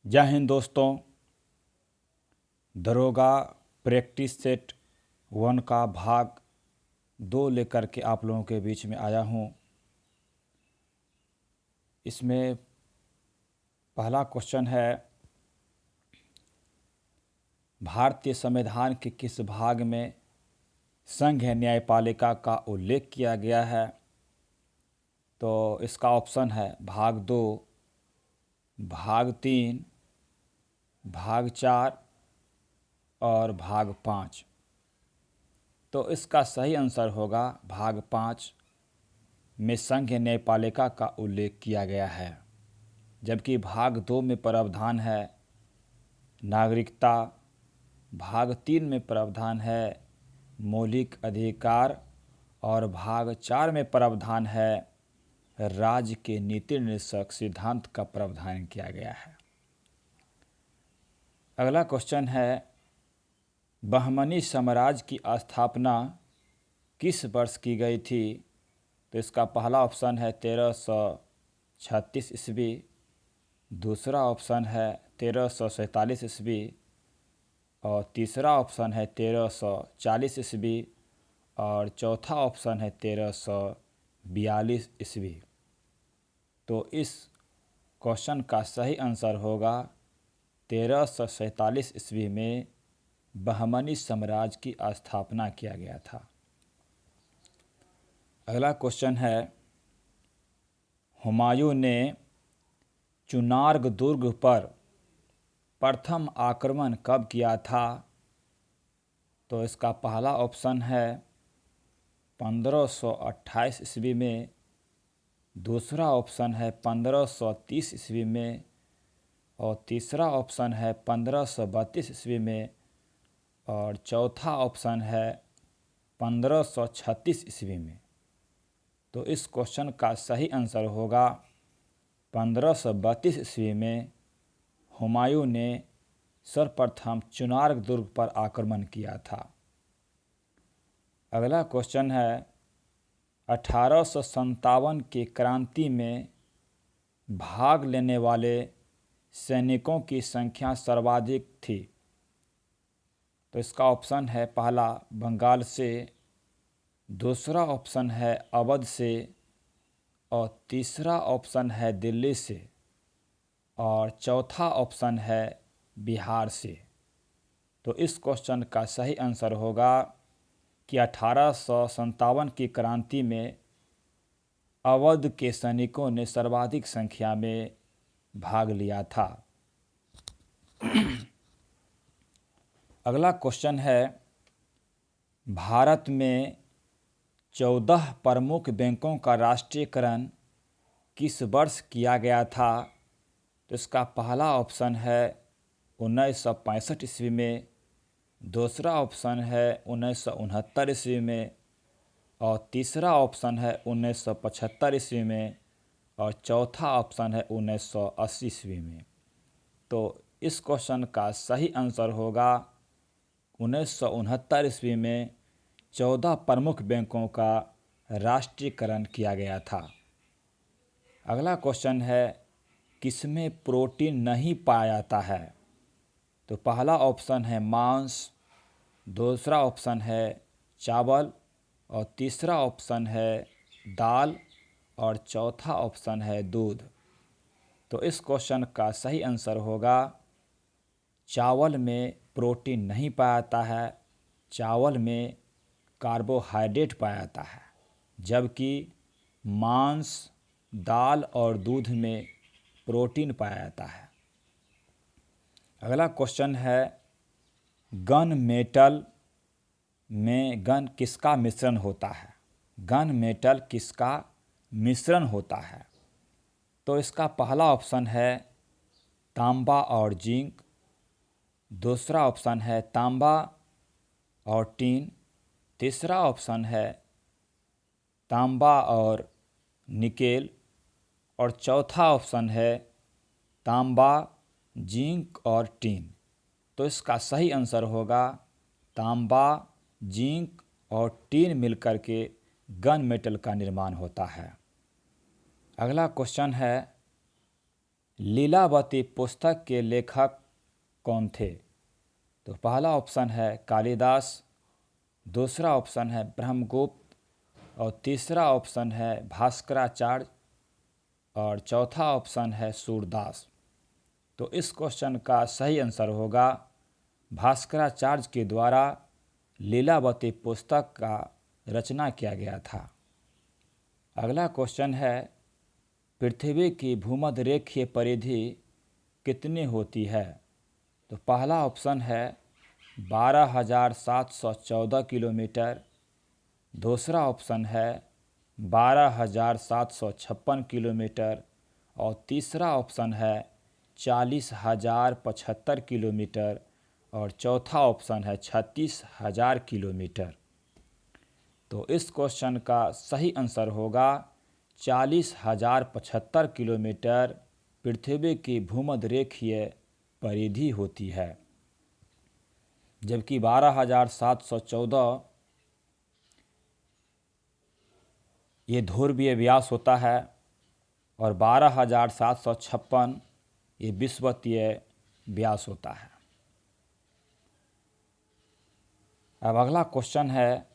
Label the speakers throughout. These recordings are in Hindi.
Speaker 1: जय हिंद दोस्तों। दरोगा प्रैक्टिस सेट 1 का भाग 2 लेकर के आप लोगों के बीच में आया हूँ। इसमें पहला क्वेश्चन है, भारतीय संविधान के किस भाग में संघ न्यायपालिका का उल्लेख किया गया है? तो इसका ऑप्शन है भाग 2, भाग 3, भाग 4 और भाग 5। तो इसका सही आंसर होगा भाग 5 में संघ न्यायपालिका का उल्लेख किया गया है। जबकि भाग 2 में प्रावधान है नागरिकता, भाग 3 में प्रावधान है मौलिक अधिकार और भाग 4 में प्रावधान है राज्य के नीति निर्देशक सिद्धांत का प्रावधान किया गया है। अगला क्वेश्चन है, बहमनी साम्राज्य की स्थापना किस वर्ष की गई थी? तो इसका पहला ऑप्शन है 1336 ईस्वी, दूसरा ऑप्शन है 1347 ईस्वी और तीसरा ऑप्शन है 1340 ईस्वी और चौथा ऑप्शन है 1342 ईस्वी। तो इस क्वेश्चन का सही आंसर होगा 1347 ईस्वी में बहमनी साम्राज्य की स्थापना किया गया था। अगला क्वेश्चन है, हुमायूं ने चुनारग दुर्ग पर प्रथम आक्रमण कब किया था? तो इसका पहला ऑप्शन है 1528 ईस्वी में, दूसरा ऑप्शन है 1530 ईस्वी में और तीसरा ऑप्शन है 1532 ईस्वी में और चौथा ऑप्शन है 1536 ईस्वी में। तो इस क्वेश्चन का सही आंसर होगा 1532 ईस्वी में हुमायूं ने सर्वप्रथम चुनारग दुर्ग पर आक्रमण किया था। अगला क्वेश्चन है, 1857 की क्रांति में भाग लेने वाले सैनिकों की संख्या सर्वाधिक थी। तो इसका ऑप्शन है पहला बंगाल से, दूसरा ऑप्शन है अवध से और तीसरा ऑप्शन है दिल्ली से और चौथा ऑप्शन है बिहार से। तो इस क्वेश्चन का सही आंसर होगा कि 1857 की क्रांति में अवध के सैनिकों ने सर्वाधिक संख्या में भाग लिया था। अगला क्वेश्चन है, भारत में 14 प्रमुख बैंकों का राष्ट्रीयकरण किस वर्ष किया गया था? तो इसका पहला ऑप्शन है 1965 ईस्वी में, दूसरा ऑप्शन है 1969 ईस्वी में और तीसरा ऑप्शन है 1975 ईस्वी में और चौथा ऑप्शन है 1980 ईस्वी में। तो इस क्वेश्चन का सही आंसर होगा 1969 ईस्वी में 14 प्रमुख बैंकों का राष्ट्रीयकरण किया गया था। अगला क्वेश्चन है, किसमें प्रोटीन नहीं पाया जाता है? तो पहला ऑप्शन है मांस, दूसरा ऑप्शन है चावल और तीसरा ऑप्शन है दाल और चौथा ऑप्शन है दूध। तो इस क्वेश्चन का सही आंसर होगा चावल में प्रोटीन नहीं पाया जाता है, चावल में कार्बोहाइड्रेट पाया जाता है, जबकि मांस, दाल और दूध में प्रोटीन पाया जाता है। अगला क्वेश्चन है, गन मेटल में गन किसका मिश्रण होता है? गन मेटल किसका मिश्रण होता है? तो इसका पहला ऑप्शन है तांबा और जिंक, दूसरा ऑप्शन है तांबा और टीन, तीसरा ऑप्शन है तांबा और निकेल और चौथा ऑप्शन है तांबा, जिंक और टीन। तो इसका सही आंसर होगा तांबा, जिंक और टीन मिलकर के गन मेटल का निर्माण होता है। अगला क्वेश्चन है, लीलावती पुस्तक के लेखक कौन थे? तो पहला ऑप्शन है कालिदास, दूसरा ऑप्शन है ब्रह्मगुप्त और तीसरा ऑप्शन है भास्कराचार्य और चौथा ऑप्शन है सूरदास। तो इस क्वेश्चन का सही आंसर होगा भास्कराचार्य के द्वारा लीलावती पुस्तक का रचना किया गया था। अगला क्वेश्चन है पृथ्वी की भूमध्य रेखीय परिधि कितनी होती है? तो पहला ऑप्शन है 12,714 किलोमीटर, दूसरा ऑप्शन है 12,756 किलोमीटर और तीसरा ऑप्शन है 40,075 किलोमीटर और चौथा ऑप्शन है 36,000 किलोमीटर। तो इस क्वेश्चन का सही आंसर होगा 40,075 किलोमीटर पृथ्वी की भूमध्य रेखीय परिधि होती है, जबकि 12,714 ये ध्रुवीय व्यास होता है और 12,756 ये विषुवतीय व्यास होता है। अब अगला क्वेश्चन है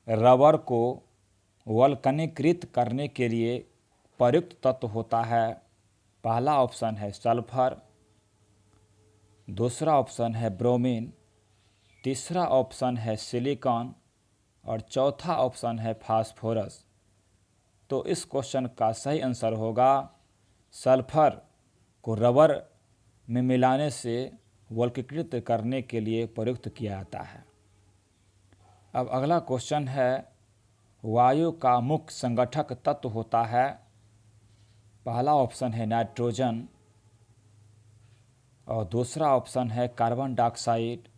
Speaker 1: रबर को वल्कनीकृत करने के लिए प्रयुक्त तत्व होता है। पहला ऑप्शन है सल्फर, दूसरा ऑप्शन है ब्रोमीन, तीसरा ऑप्शन है सिलिकॉन और चौथा ऑप्शन है फास्फोरस। तो इस क्वेश्चन का सही आंसर होगा सल्फर को रबर में मिलाने से वल्कीकृत करने के लिए प्रयुक्त किया जाता है। अब अगला क्वेश्चन है वायु का मुख्य संगठक तत्व होता है। पहला ऑप्शन है नाइट्रोजन और दूसरा ऑप्शन है कार्बन डाइऑक्साइड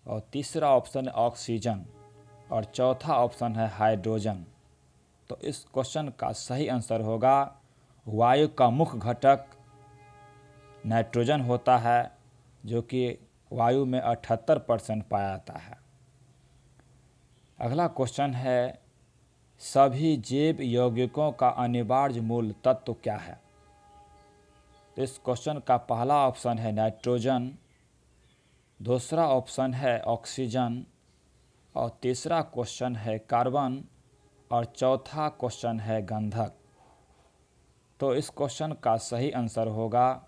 Speaker 1: और तीसरा ऑप्शन है ऑक्सीजन और चौथा ऑप्शन है हाइड्रोजन। तो इस क्वेश्चन का सही आंसर होगा वायु का मुख्य घटक नाइट्रोजन होता है, जो कि वायु में 78% पाया जाता है। अगला क्वेश्चन है सभी जैव यौगिकों का अनिवार्य मूल तत्व क्या है? तो इस क्वेश्चन का पहला ऑप्शन है नाइट्रोजन, दूसरा ऑप्शन है ऑक्सीजन और तीसरा क्वेश्चन है कार्बन और चौथा क्वेश्चन है गंधक। तो इस क्वेश्चन का सही आंसर होगा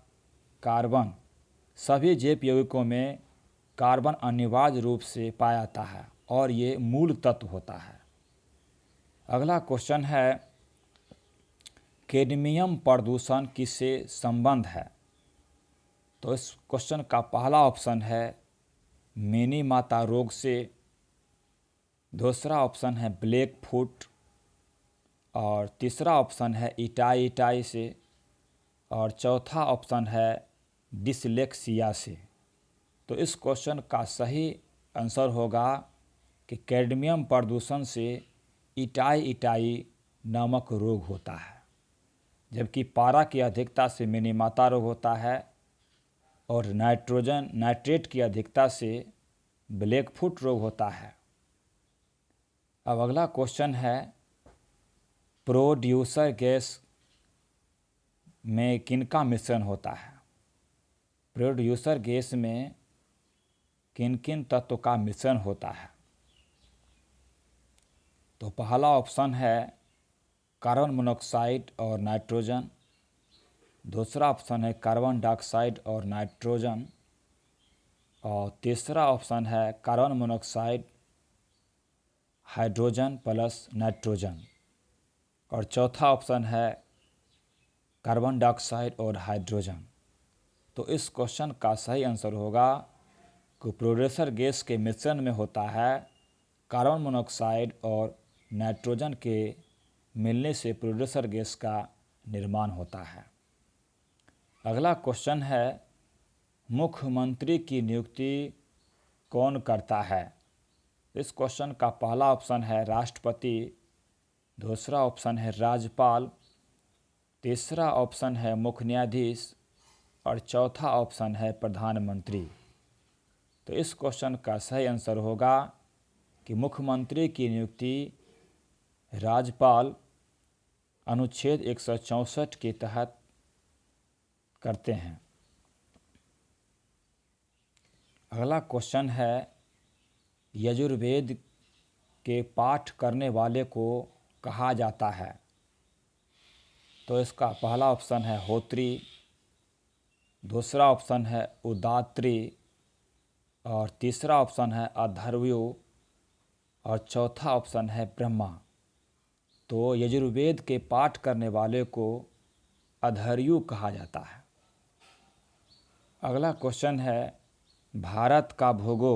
Speaker 1: कार्बन। सभी जैव यौगिकों में कार्बन अनिवार्य रूप से पाया जाता है और ये मूल तत्व होता है। अगला क्वेश्चन है कैडमियम प्रदूषण किससे संबंध है? तो इस क्वेश्चन का पहला ऑप्शन है मिनी माता रोग से, दूसरा ऑप्शन है ब्लैक फुट और तीसरा ऑप्शन है इटाई से और चौथा ऑप्शन है डिसलेक्सिया से। तो इस क्वेश्चन का सही आंसर होगा कि कैडमियम प्रदूषण से इटाई नामक रोग होता है, जबकि पारा की अधिकता से मिनीमाता रोग होता है और नाइट्रेट की अधिकता से ब्लैक फुट रोग होता है। अब अगला क्वेश्चन है प्रोड्यूसर गैस में किनका मिश्रण होता है? प्रोड्यूसर गैस में किन किन तत्वों का मिश्रण होता है? तो पहला ऑप्शन है कार्बन मोनोऑक्साइड और नाइट्रोजन, दूसरा ऑप्शन है कार्बन डाइऑक्साइड और नाइट्रोजन और तीसरा ऑप्शन है carbon monoxide hydrogen plus nitrogen और चौथा ऑप्शन है कार्बन डाइऑक्साइड और हाइड्रोजन। तो इस क्वेश्चन का सही आंसर होगा कि प्रोड्यूसर गैस के मिश्रण में होता है कार्बन मोनोऑक्साइड और नाइट्रोजन के मिलने से प्रोड्यूसर गैस का निर्माण होता है। अगला क्वेश्चन है मुख्यमंत्री की नियुक्ति कौन करता है? इस क्वेश्चन का पहला ऑप्शन है राष्ट्रपति, दूसरा ऑप्शन है राज्यपाल, तीसरा ऑप्शन है मुख्य न्यायाधीश और चौथा ऑप्शन है प्रधानमंत्री। तो इस क्वेश्चन का सही आंसर होगा कि मुख्यमंत्री की नियुक्ति राज्यपाल अनुच्छेद 164 के तहत करते हैं। अगला क्वेश्चन है, यजुर्वेद के पाठ करने वाले को कहा जाता है? तो इसका पहला ऑप्शन है होत्री, दूसरा ऑप्शन है उदात्री, और तीसरा ऑप्शन है अथर्वणु, और चौथा ऑप्शन है ब्रह्मा। तो यजुर्वेद के पाठ करने वाले को अथर्वणु कहा जाता है। अगला क्वेश्चन है, भारत का भूगोल